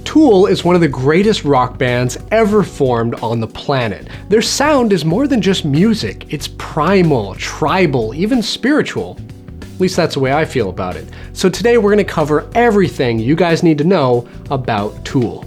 Tool is one of the greatest rock bands ever formed on the planet. Their sound is more than just music. It's primal, tribal, even spiritual. At least that's the way I feel about it. So today we're going to cover everything you guys need to know about Tool.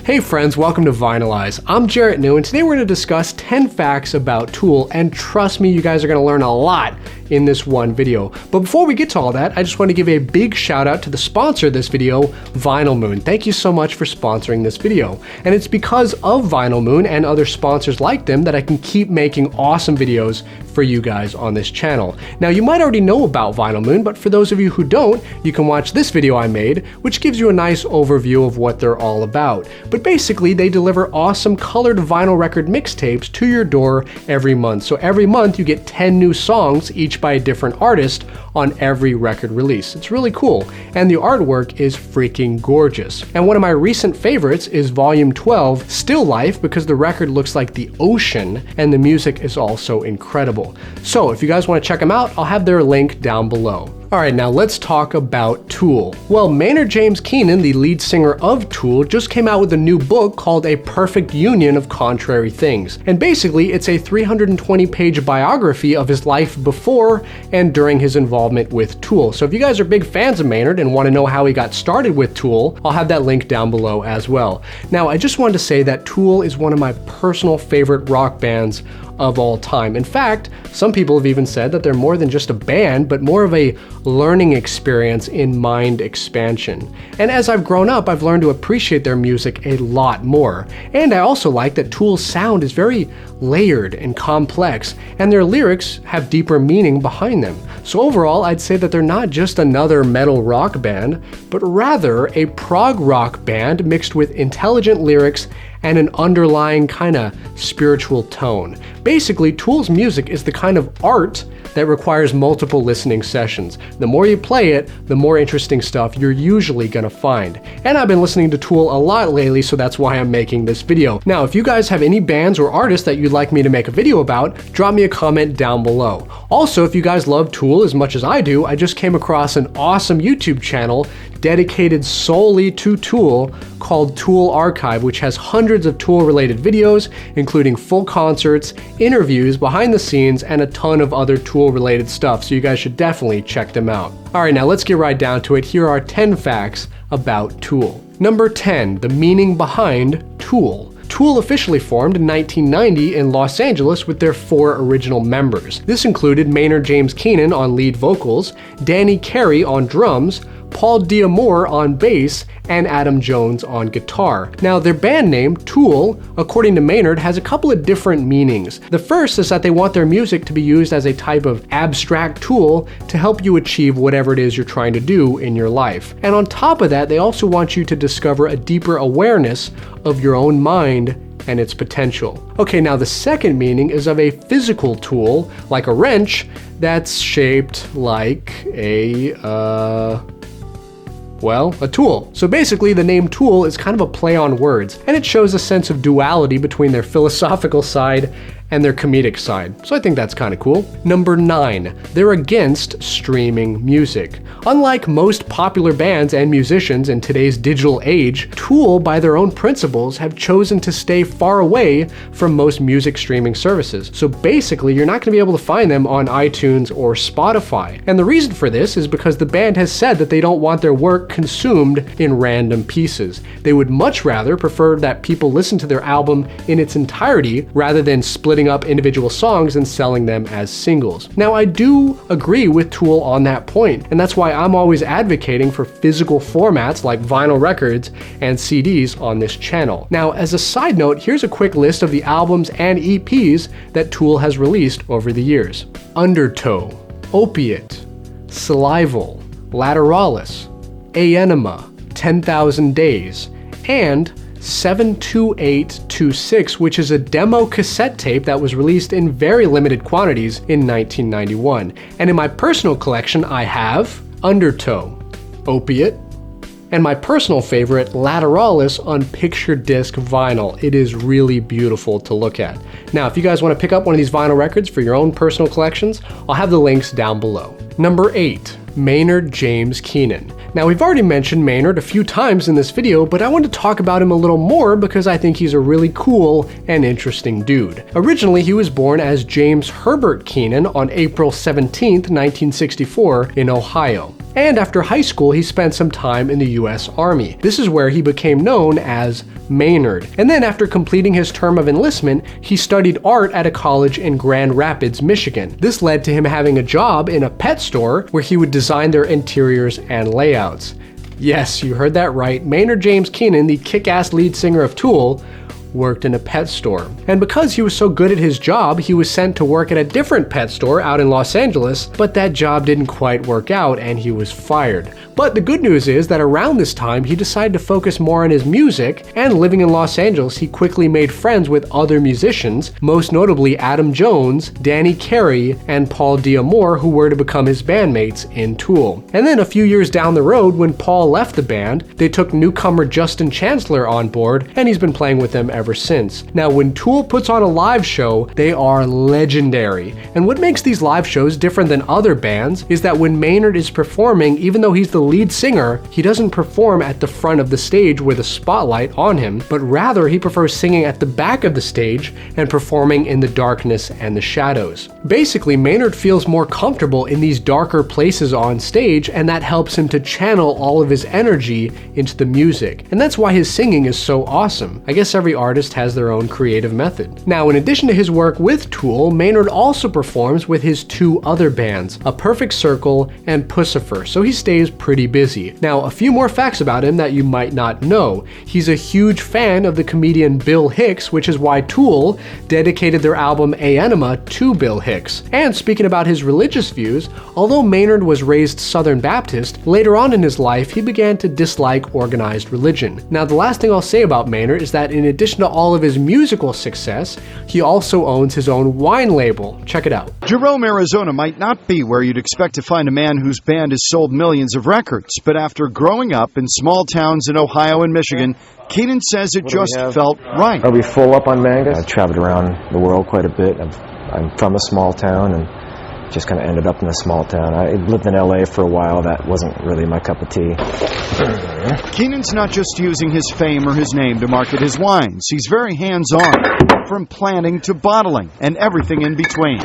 Hey friends, welcome to Eyezz. I'm Jarrett and today we're going to discuss 10 facts about Tool, and trust me, you guys are going to learn a lot in this one video. But before we get to all that, I just want to give a big shout out to the sponsor of this video, Vinyl Moon. Thank you so much for sponsoring this video. And it's because of Vinyl Moon and other sponsors like them that I can keep making awesome videos for you guys on this channel. Now, you might already know about Vinyl Moon, but for those of you who don't, you can watch this video I made, which gives you a nice overview of what they're all about. But basically, they deliver awesome colored vinyl record mixtapes to your door every month. So every month you get 10 new songs, each by a different artist, on every record release. It's really cool, and the artwork is freaking gorgeous. And one of my recent favorites is Volume 12, Still Life, because the record looks like the ocean, and the music is also incredible. So if you guys want to check them out, I'll have their link down below. Alright, now let's talk about Tool. Well, Maynard Keenan, the lead singer of Tool, just came out with a new book called A Perfect Union of Contrary Things. And basically, it's a 320-page biography of his life before and during his involvement with Tool. So if you guys are big fans of Maynard and want to know how he got started with Tool, I'll have that link down below as well. Now, I just wanted to say that Tool is one of my personal favorite rock bands of all time. In fact, some people have even said that they're more than just a band, but more of a learning experience in mind expansion. And as I've grown up, I've learned to appreciate their music a lot more. And I also like that Tool's sound is very layered and complex, and their lyrics have deeper meaning behind them. So overall, I'd say that they're not just another metal rock band, but rather a prog rock band mixed with intelligent lyrics and an underlying kind of spiritual tone. Basically, Tool's music is the kind of art that requires multiple listening sessions. The more you play it, the more interesting stuff you're usually gonna find. And I've been listening to Tool a lot lately, so that's why I'm making this video. Now, if you guys have any bands or artists that you'd like me to make a video about, drop me a comment down below. Also, if you guys love Tool as much as I do, I just came across an awesome YouTube channel dedicated solely to Tool called Tool Archive, which has hundreds of Tool-related videos, including full concerts, interviews, behind the scenes, and a ton of other Tool-related stuff, so you guys should definitely check them out. Alright, now let's get right down to it. Here are 10 facts about Tool. Number 10, the meaning behind Tool. Tool officially formed in 1990 in Los Angeles with their 4 original members. This included Maynard Keenan on lead vocals, Danny Carey on drums, Paul Diamore on bass, and Adam Jones on guitar. Now, their band name, Tool, according to Maynard, has a couple of different meanings. The first is that they want their music to be used as a type of abstract tool to help you achieve whatever it is you're trying to do in your life. And on top of that, they also want you to discover a deeper awareness of your own mind and its potential. Okay, now the second meaning is of a physical tool, like a wrench, that's shaped like a tool. So basically, the name Tool is kind of a play on words, and it shows a sense of duality between their philosophical side and their comedic side. So I think that's kind of cool. Number 9, they're against streaming music. Unlike most popular bands and musicians in today's digital age, Tool, by their own principles, have chosen to stay far away from most music streaming services. So basically, you're not going to be able to find them on iTunes or Spotify. And the reason for this is because the band has said that they don't want their work consumed in random pieces. They would much rather prefer that people listen to their album in its entirety rather than splitting up individual songs and selling them as singles. Now, I do agree with Tool on that point, and that's why I'm always advocating for physical formats like vinyl records and CDs on this channel. Now, as a side note, here's a quick list of the albums and EPs that Tool has released over the years. Undertow, Opiate, Salival, Lateralus, Enema, 10,000 Days, and 72826, which is a demo cassette tape that was released in very limited quantities in 1991. And in my personal collection, I have Undertow, Opiate, and my personal favorite, Lateralus on picture disc vinyl. It is really beautiful to look at. Now, if you guys want to pick up one of these vinyl records for your own personal collections, I'll have the links down below. Number 8. Maynard James Keenan. Now, we've already mentioned Maynard a few times in this video, but I want to talk about him a little more because I think he's a really cool and interesting dude. Originally, he was born as James Herbert Keenan on April 17, 1964 in Ohio. And after high school, he spent some time in the US Army. This is where he became known as Maynard. And then after completing his term of enlistment, he studied art at a college in Grand Rapids, Michigan. This led to him having a job in a pet store where he would design their interiors and layouts. Yes, you heard that right. Maynard James Keenan, the kick-ass lead singer of Tool, worked in a pet store. And because he was so good at his job, he was sent to work at a different pet store out in Los Angeles, but that job didn't quite work out and he was fired. But the good news is that around this time, he decided to focus more on his music, and living in Los Angeles, he quickly made friends with other musicians, most notably Adam Jones, Danny Carey, and Paul D'Amour, who were to become his bandmates in Tool. And then a few years down the road, when Paul left the band, they took newcomer Justin Chancellor on board, and he's been playing with them ever since. Now, when Tool puts on a live show, they are legendary. And what makes these live shows different than other bands is that when Maynard is performing, even though he's the lead singer, he doesn't perform at the front of the stage with a spotlight on him, but rather he prefers singing at the back of the stage and performing in the darkness and the shadows. Basically, Maynard feels more comfortable in these darker places on stage, and that helps him to channel all of his energy into the music. And that's why his singing is so awesome. I guess every artist has their own creative method. Now, in addition to his work with Tool, Maynard also performs with his two other bands, A Perfect Circle and Pussifer, so he stays pretty busy. Now, a few more facts about him that you might not know. He's a huge fan of the comedian Bill Hicks, which is why Tool dedicated their album A-Enema to Bill Hicks. And speaking about his religious views, although Maynard was raised Southern Baptist, later on in his life he began to dislike organized religion. Now, the last thing I'll say about Maynard is that in addition to all of his musical success, he also owns his own wine label. Check it out. Jerome, Arizona might not be where you'd expect to find a man whose band has sold millions of records, but after growing up in small towns in Ohio and Michigan, Keenan says it just felt right. Are we full up on mangoes? I've traveled around the world quite a bit. I'm from a small town and just kind of ended up in a small town. I lived in LA for a while. That wasn't really my cup of tea. Keenan's not just using his fame or his name to market his wines. He's very hands-on, from planning to bottling and everything in between.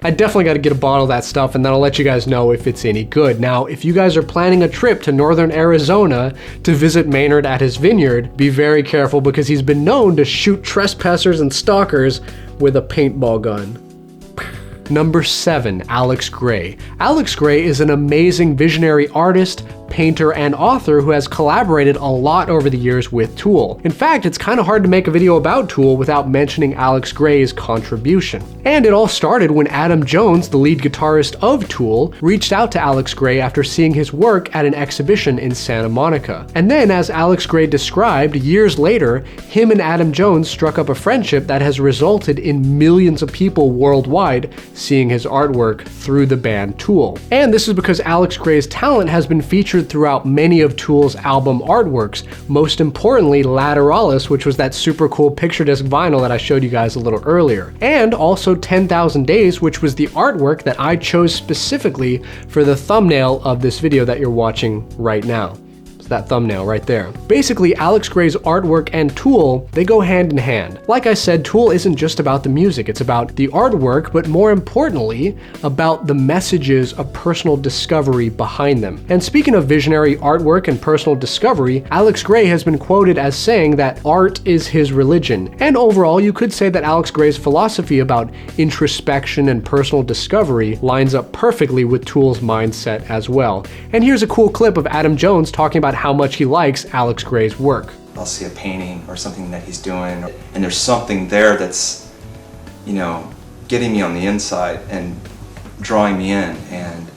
I definitely got to get a bottle of that stuff, and then I'll let you guys know if it's any good. Now, if you guys are planning a trip to northern Arizona to visit Maynard at his vineyard, be very careful because he's been known to shoot trespassers and stalkers with a paintball gun. Number 7, Alex Grey. Alex Grey is an amazing visionary artist, painter, and author who has collaborated a lot over the years with Tool. In fact, it's kind of hard to make a video about Tool without mentioning Alex Grey's contribution. And it all started when Adam Jones, the lead guitarist of Tool, reached out to Alex Grey after seeing his work at an exhibition in Santa Monica. And then, as Alex Grey described, years later, him and Adam Jones struck up a friendship that has resulted in millions of people worldwide seeing his artwork through the band Tool. And this is because Alex Grey's talent has been featured throughout many of Tool's album artworks, most importantly Lateralus, which was that super cool picture disc vinyl that I showed you guys a little earlier, and also 10,000 Days, which was the artwork that I chose specifically for the thumbnail of this video that you're watching right now. That thumbnail right there. Basically, Alex Grey's artwork and Tool, they go hand in hand. Like I said, Tool isn't just about the music, it's about the artwork, but more importantly, about the messages of personal discovery behind them. And speaking of visionary artwork and personal discovery, Alex Grey has been quoted as saying that art is his religion. And overall, you could say that Alex Grey's philosophy about introspection and personal discovery lines up perfectly with Tool's mindset as well. And here's a cool clip of Adam Jones talking about how much he likes Alex Grey's work. I'll see a painting or something that he's doing, and there's something there that's, you know, getting me on the inside and drawing me in, and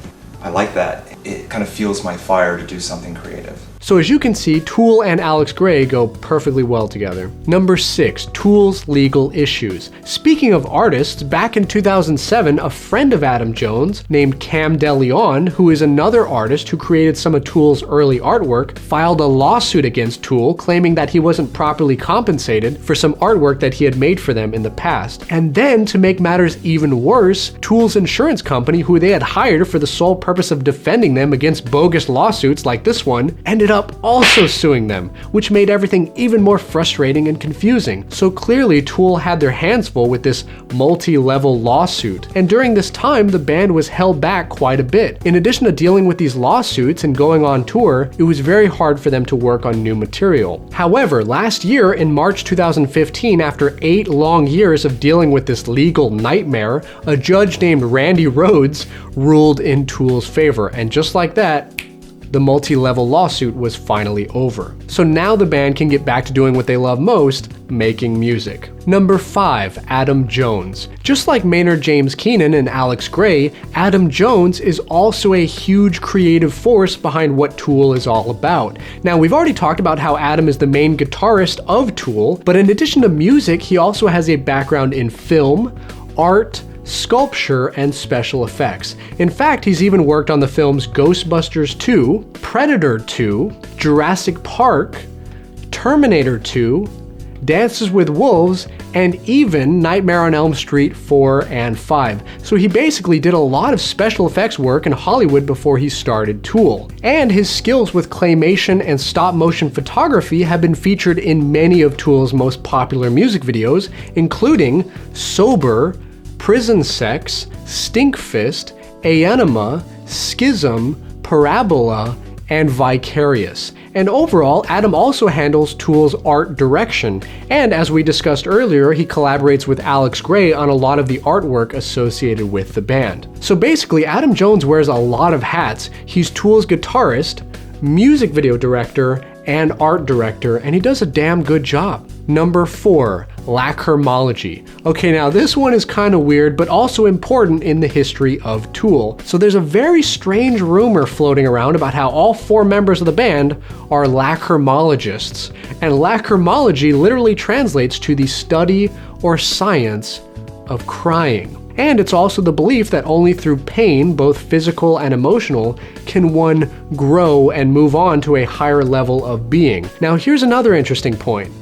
I like that. It kind of fuels my fire to do something creative. So as you can see, Tool and Alex Grey go perfectly well together. Number 6, Tool's legal issues. Speaking of artists, back in 2007, a friend of Adam Jones named Cam DeLeon, who is another artist who created some of Tool's early artwork, filed a lawsuit against Tool claiming that he wasn't properly compensated for some artwork that he had made for them in the past. And then, to make matters even worse, Tool's insurance company, who they had hired for the sole purpose of defending them against bogus lawsuits like this one, ended up also suing them, which made everything even more frustrating and confusing. So clearly Tool had their hands full with this multi-level lawsuit. And during this time, the band was held back quite a bit. In addition to dealing with these lawsuits and going on tour, it was very hard for them to work on new material. However, last year in March 2015, after 8 long years of dealing with this legal nightmare, a judge named Randy Rhodes ruled in Tool's favor, and just like that, the multi-level lawsuit was finally over. So now the band can get back to doing what they love most, making music. Number 5, Adam Jones. Just like Maynard James Keenan and Alex Grey, Adam Jones is also a huge creative force behind what Tool is all about. Now, we've already talked about how Adam is the main guitarist of Tool, but in addition to music, he also has a background in film, art, sculpture, and special effects. In fact, he's even worked on the films Ghostbusters 2, Predator 2, Jurassic Park, Terminator 2, Dances with Wolves, and even Nightmare on Elm Street 4 and 5. So he basically did a lot of special effects work in Hollywood before he started Tool. And his skills with claymation and stop motion photography have been featured in many of Tool's most popular music videos, including Sober, Prison Sex, Stinkfist, Aenema, Schism, Parabola, and Vicarious. And overall, Adam also handles Tool's art direction, and as we discussed earlier, he collaborates with Alex Grey on a lot of the artwork associated with the band. So basically, Adam Jones wears a lot of hats. He's Tool's guitarist, music video director, and art director, and he does a damn good job. Number 4, Lateralus. Okay, now this one is kind of weird, but also important in the history of Tool. So there's a very strange rumor floating around about how all 4 members of the band are lateralologists. And lateralology literally translates to the study or science of crying. And it's also the belief that only through pain, both physical and emotional, can one grow and move on to a higher level of being. Now here's another interesting point.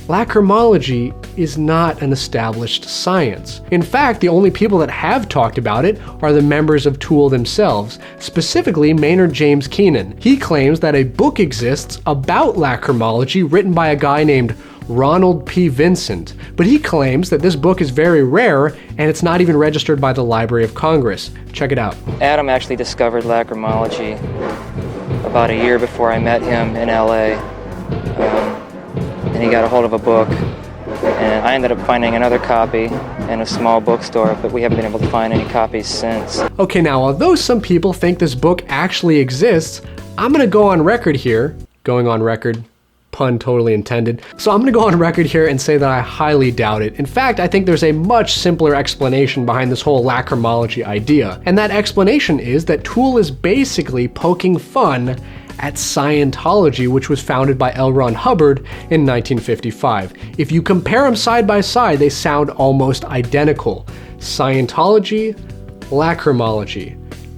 Lateralology is not an established science. In fact, the only people that have talked about it are the members of Tool themselves, specifically Maynard James Keenan. He claims that a book exists about lateralology written by a guy named Ronald P. Vincent, but he claims that this book is very rare and it's not even registered by the Library of Congress. Check it out. Adam actually discovered lateralology about a year before I met him in LA. And he got a hold of a book, and I ended up finding another copy in a small bookstore, but we haven't been able to find any copies since. Okay, now although some people think this book actually exists, I'm gonna go on record here, going on record, pun totally intended. So I'm gonna go on record here and say that I highly doubt it. In fact, I think there's a much simpler explanation behind this whole lateralology idea. And that explanation is that Tool is basically poking fun at Scientology, which was founded by L. Ron Hubbard in 1955. If you compare them side by side, they sound almost identical. Scientology, lateralology.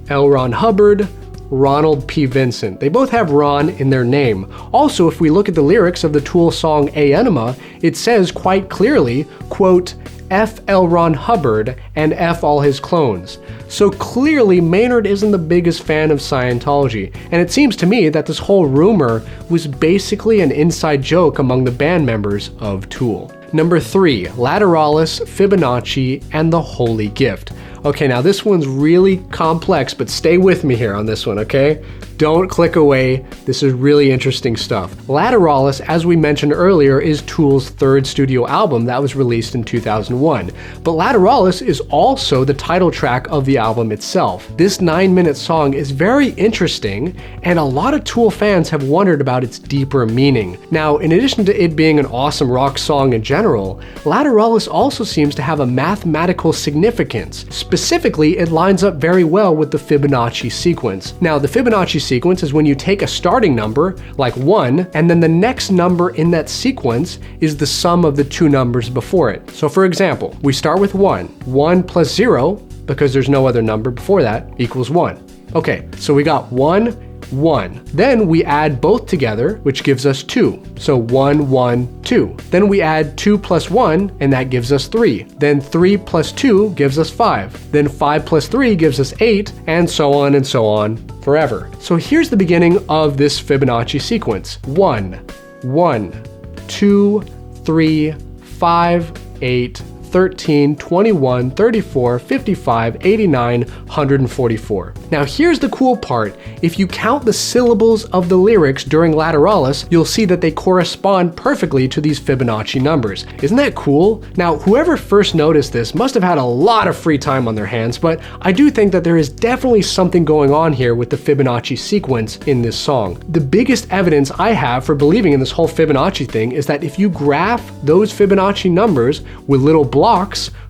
L. Ron Hubbard, Ronald P. Vincent. They both have Ron in their name. Also, if we look at the lyrics of the Tool song Aenema, it says quite clearly, quote, F. L. Ron Hubbard and F. all his clones. So clearly Maynard isn't the biggest fan of Scientology, and it seems to me that this whole rumor was basically an inside joke among the band members of Tool. Number 3, Lateralus, Fibonacci, and the Holy Gift. Okay, now this one's really complex, but stay with me here on this one, okay? Don't click away. This is really interesting stuff. Lateralus, as we mentioned earlier, is Tool's 3rd studio album that was released in 2001. But Lateralus is also the title track of the album itself. This 9-minute song is very interesting, and a lot of Tool fans have wondered about its deeper meaning. Now, in addition to it being an awesome rock song in general, Lateralus also seems to have a mathematical significance. Specifically, it lines up very well with the Fibonacci sequence. Now, the Fibonacci sequence is when you take a starting number, like 1, and then the next number in that sequence is the sum of the two numbers before it. So for example, we start with 1. 1 plus 0, because there's no other number before that, equals 1. Okay, so we got 1, 1. Then we add both together, which gives us 2. So 1, 1, 2. Then we add 2 plus 1, and that gives us 3. Then 3 plus 2 gives us 5. Then 5 plus 3 gives us 8, and so on forever. So here's the beginning of this Fibonacci sequence. 1, 1, 2, 3, 5, 8, 13, 21, 34, 55, 89, 144. Now here's the cool part. If you count the syllables of the lyrics during Lateralus, you'll see that they correspond perfectly to these Fibonacci numbers. Isn't that cool? Now, whoever first noticed this must have had a lot of free time on their hands, but I do think that there is definitely something going on here with the Fibonacci sequence in this song. The biggest evidence I have for believing in this whole Fibonacci thing is that if you graph those Fibonacci numbers with little blocks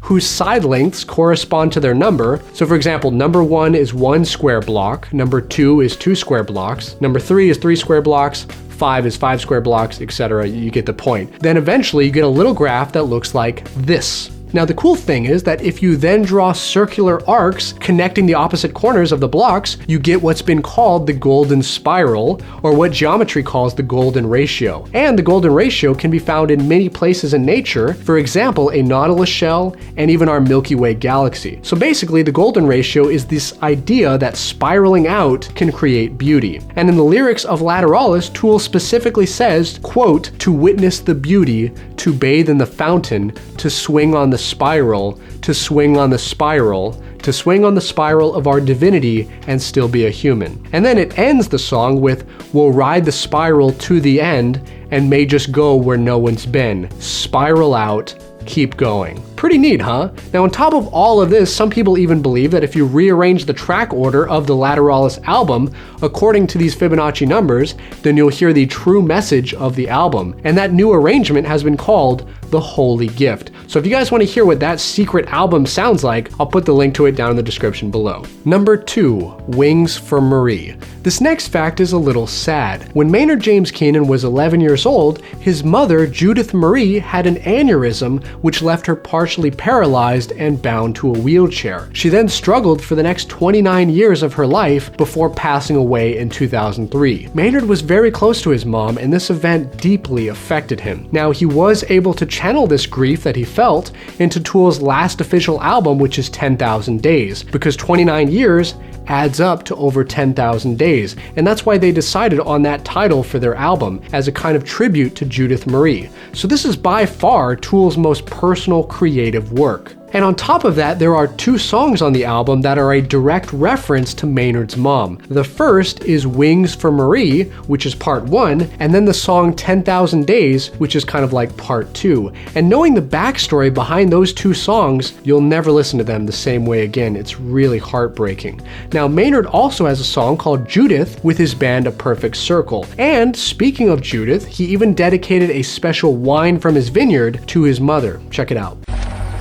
whose side lengths correspond to their number. So for example, number 1 is 1 square block, number 2 is 2 square blocks, number 3 is 3 square blocks, 5 is 5 square blocks, etc. You get the point. Then eventually you get a little graph that looks like this. Now the cool thing is that if you then draw circular arcs connecting the opposite corners of the blocks, you get what's been called the golden spiral, or what geometry calls the golden ratio. And the golden ratio can be found in many places in nature, for example, a nautilus shell and even our Milky Way galaxy. So basically the golden ratio is this idea that spiraling out can create beauty. And in the lyrics of Lateralus, Tool specifically says, quote, "To witness the beauty, to bathe in the fountain, to swing on the spiral, to swing on the spiral, to swing on the spiral of our divinity and still be a human." And then it ends the song with, "We'll ride the spiral to the end and may just go where no one's been. Spiral out, keep going." Pretty neat, huh? Now on top of all of this, some people even believe that if you rearrange the track order of the Lateralus album according to these Fibonacci numbers, then you'll hear the true message of the album. And that new arrangement has been called the Holy Gift. So if you guys want to hear what that secret album sounds like, I'll put the link to it down in the description below. Number 2, Wings for Marie. This next fact is a little sad. When Maynard James Keenan was 11 years old, his mother, Judith Marie, had an aneurysm which left her partially paralyzed and bound to a wheelchair. She then struggled for the next 29 years of her life before passing away in 2003. Maynard was very close to his mom, and this event deeply affected him. Now, he was able to channel this grief that he felt into Tool's last official album, which is 10,000 Days, because 29 years adds up to over 10,000 days, and that's why they decided on that title for their album, as a kind of tribute to Judith Marie. So this is by far Tool's most personal creative work. And on top of that, there are 2 songs on the album that are a direct reference to Maynard's mom. The first is Wings for Marie, which is part 1, and then the song 10,000 Days, which is kind of like part 2. And knowing the backstory behind those 2 songs, you'll never listen to them the same way again. It's really heartbreaking. Now, Maynard also has a song called Judith with his band A Perfect Circle. And speaking of Judith, he even dedicated a special wine from his vineyard to his mother. Check it out.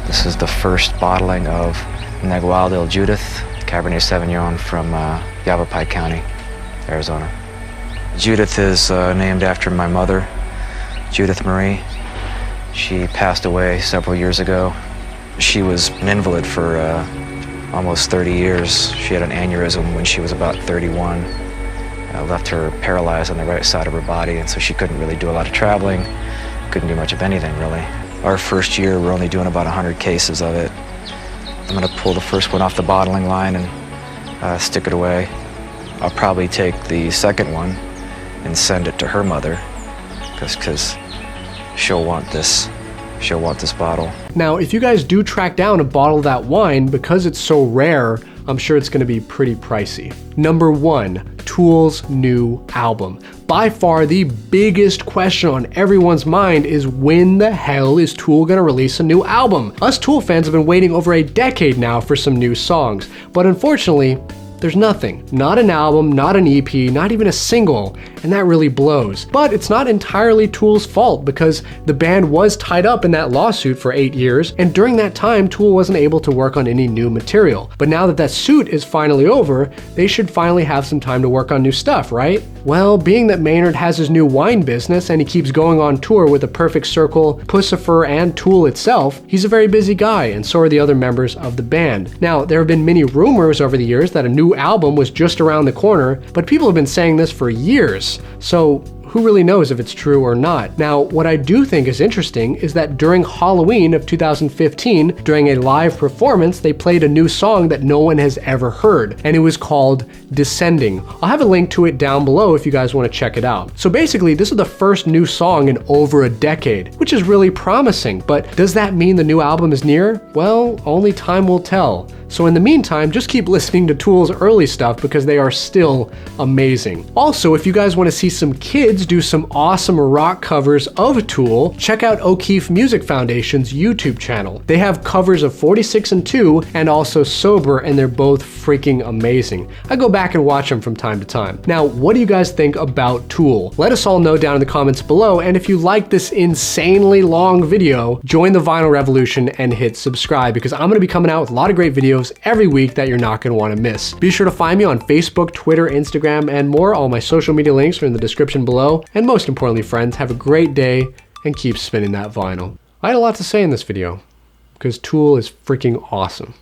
This is the first bottling of Negual del Judith, Cabernet Sauvignon from Yavapai County, Arizona. Judith is named after my mother, Judith Marie. She passed away several years ago. She was an invalid for almost 30 years. She had an aneurysm when she was about 31. Left her paralyzed on the right side of her body, and so she couldn't really do a lot of traveling, couldn't do much of anything really. Our first year, we're only doing about 100 cases of it. I'm gonna pull the first one off the bottling line and stick it away. I'll probably take the second one and send it to her mother, because she'll want this bottle. Now, if you guys do track down a bottle of that wine, because it's so rare, I'm sure it's gonna be pretty pricey. Number 1, Tool's new album. By far the biggest question on everyone's mind is, when the hell is Tool gonna release a new album? Us Tool fans have been waiting over a decade now for some new songs, but unfortunately, there's nothing. Not an album, not an EP, not even a single, and that really blows. But it's not entirely Tool's fault because the band was tied up in that lawsuit for 8 years, and during that time, Tool wasn't able to work on any new material. But now that that suit is finally over, they should finally have some time to work on new stuff, right? Well, being that Maynard has his new wine business and he keeps going on tour with A Perfect Circle, Pussifer, and Tool itself, he's a very busy guy, and so are the other members of the band. Now, there have been many rumors over the years that a new album was just around the corner, but people have been saying this for years, so who really knows if it's true or not? Now, what I do think is interesting is that during Halloween of 2015, during a live performance, they played a new song that no one has ever heard, and it was called Descending. I'll have a link to it down below if you guys want to check it out. So basically, this is the first new song in over a decade, which is really promising, but does that mean the new album is near? Well, only time will tell. So in the meantime, just keep listening to Tool's early stuff because they are still amazing. Also, if you guys want to see some kids do some awesome rock covers of Tool, check out O'Keefe Music Foundation's YouTube channel. They have covers of 46 and 2 and also Sober, and they're both freaking amazing. I go back and watch them from time to time. Now, what do you guys think about Tool? Let us all know down in the comments below, and if you like this insanely long video, join the Vinyl Revolution and hit subscribe because I'm going to be coming out with a lot of great videos every week that you're not going to want to miss. Be sure to find me on Facebook, Twitter, Instagram, and more. All my social media links are in the description below. And most importantly, friends, have a great day and keep spinning that vinyl. I had a lot to say in this video because Tool is freaking awesome.